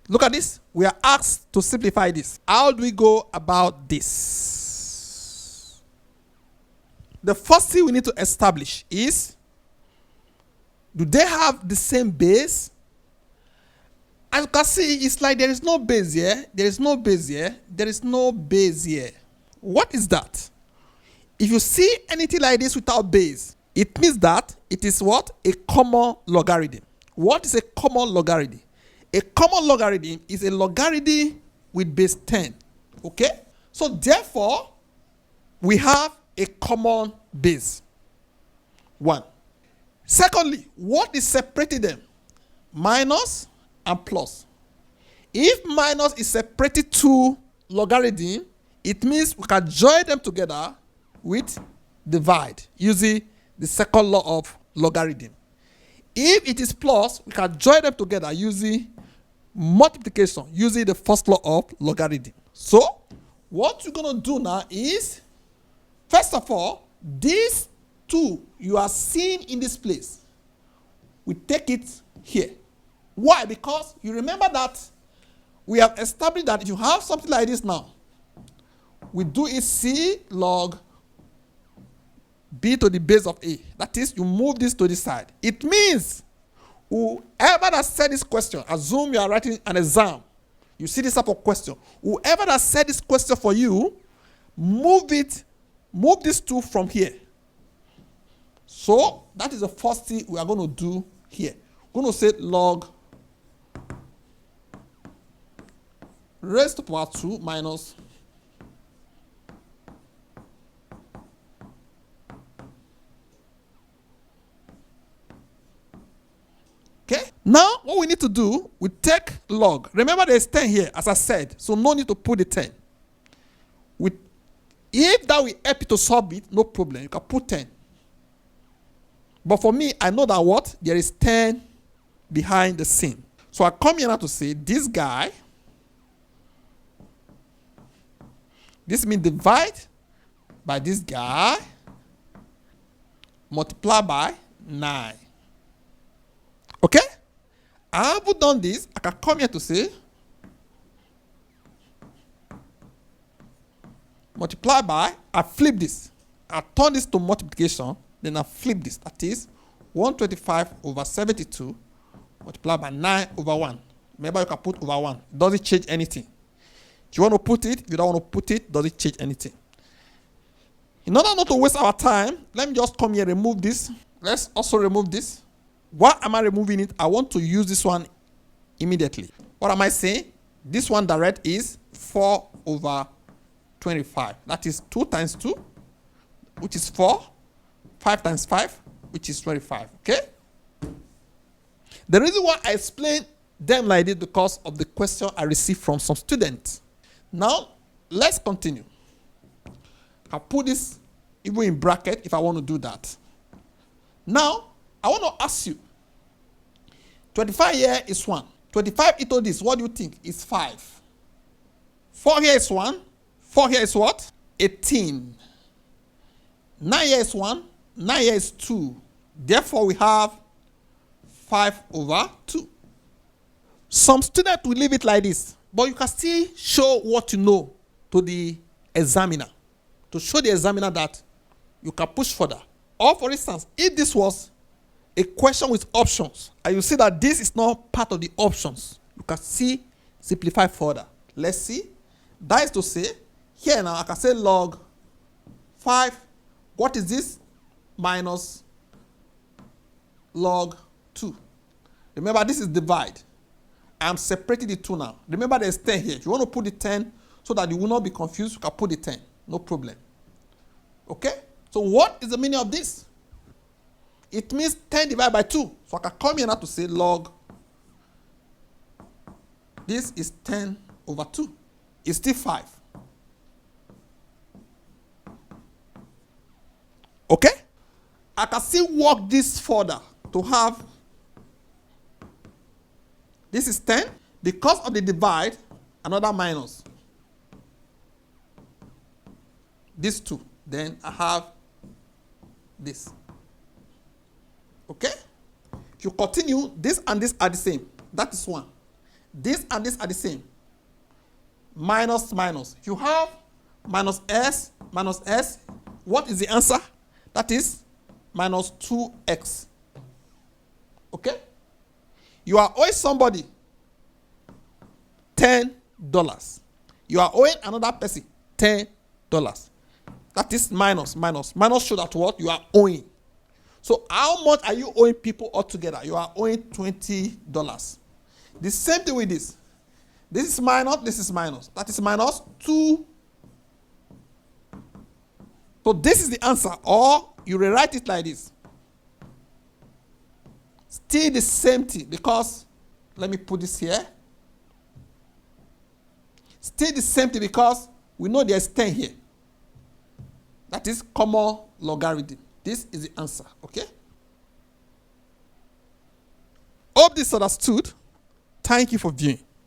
Look at this. We are asked to simplify this. How do we go about this? The first thing we need to establish is, do they have the same base? As you can see, it's like there is no base here, there is no base here, there is no base here. What is that? If you see anything like this without base, it means that it is what? A common logarithm. What is a common logarithm? A common logarithm is a logarithm with base 10. Okay? So therefore, we have a common base. 1. Secondly, what is separating them? Minus and plus. If minus is separated to logarithm, it means we can join them together with divide using the second law of logarithm. If it is plus, we can join them together using multiplication, using the first law of logarithm. So, what you're going to do now is, first of all, these two you are seeing in this place, we take it here. Why? Because you remember that we have established that if you have something like this now, we do it C log B to the base of A. That is, you move this to this side. It means whoever that said this question, assume you are writing an exam, you see this type of question, whoever that said this question for you, move this 2 from here. So that is the first thing we are going to do here. We're going to say log raised to power 2 minus okay. Now what we need to do, we take log. Remember there's 10 here, as I said, so no need to put the 10. If that will help you to solve it, no problem, you can put 10. But for me, I know that what? There is 10 behind the scene. So I come here now to say this guy, this means divide by this guy, multiply by 9. Okay? I have done this. I can come here to say multiply by, I flip this. I turn this to multiplication, then I flip this. That is 125 over 72 multiplied by 9 over 1. Remember, you can put over 1. It doesn't change anything. If you want to put it, if you don't want to put it, doesn't change anything. In order not to waste our time, let me just come here, remove this. Let's also remove this. Why am I removing it? I want to use this one immediately. What am I saying? This one direct is 4 over 25. That is 2 times 2, which is 4. 5 times 5, which is 25. Okay? The reason why I explain them like this because of the question I received from some students. Now, let's continue. I'll put this even in bracket if I want to do that. Now, I want to ask you, 25 here is 1. 25 into this, what do you think? Is 5. 4 here is 1. 4 here is what? 18. 9 here is 1. 9 here is 2. Therefore, we have 5 over 2. Some students will leave it like this, but you can still show what you know to the examiner, to show the examiner that you can push further. Or for instance, if this was a question with options, and you see that this is not part of the options, you can see simplify further. Let's see. That is to say, here now I can say log 5. What is this? Minus log 2. Remember, this is divide. I'm separating the 2 now. Remember, there's 10 here. If you want to put the 10 so that you will not be confused, you can put the 10. No problem. Okay? So what is the meaning of this? It means 10 divided by 2. So I can come here now to say log. This is 10 over 2. It's still 5. Okay? I can still work this further to have, this is 10. Because of the divide, another minus. This 2. Then I have this. Okay? If you continue, this and this are the same. That is 1. This and this are the same. Minus, minus. You have minus s, what is the answer? That is minus 2x. Okay? You are owing somebody $10. You are owing another person $10. That is minus, minus. Minus show that what? You are owing. So how much are you owing people altogether? You are owing $20. The same thing with this. This is minus, this is minus. That is minus 2. So this is the answer. Or you rewrite it like this. Still the same thing, because, let me put this here. Still the same thing because we know there's 10 here. That is common logarithm. This is the answer, okay? Hope this understood. Thank you for viewing.